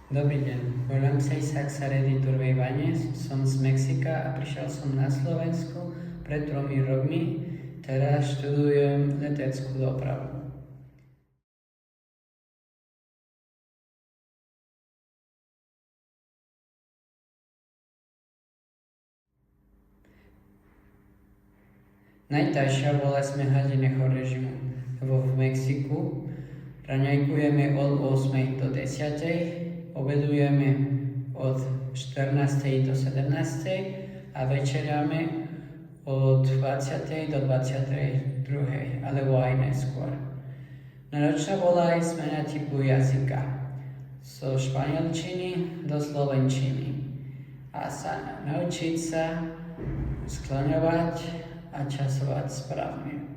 Dobrý deň, volám sa Isaac Saredy Turvej-Vanez, som z Mexika a prišiel som na Slovensku pred 3 rokmi. Teraz študujem leteckú dopravu. Najťažšia bola smeha denného režimu, lebo v Mexiku raňajkujeme od 8 do 10, obedujeme od 14 do 17 a večeráme od 20 do 22, alebo aj neskôr. Náročná bola aj zmena typu jazyka zo španielčiny do slovenčiny a sa naučiť sa skloňovať a časovať správne.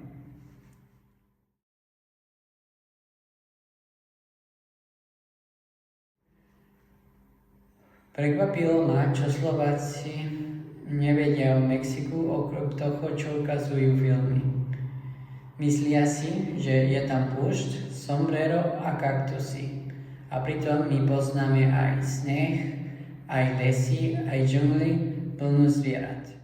Prekvapilo ma, čo Slováci nevedia o Mexiku okrem toho, čo ukazujú filmy. Myslia si, že je tam púšť, sombrero a kaktusy. A pritom my poznáme aj sneh, aj lesy, aj džungly plnú zvierat.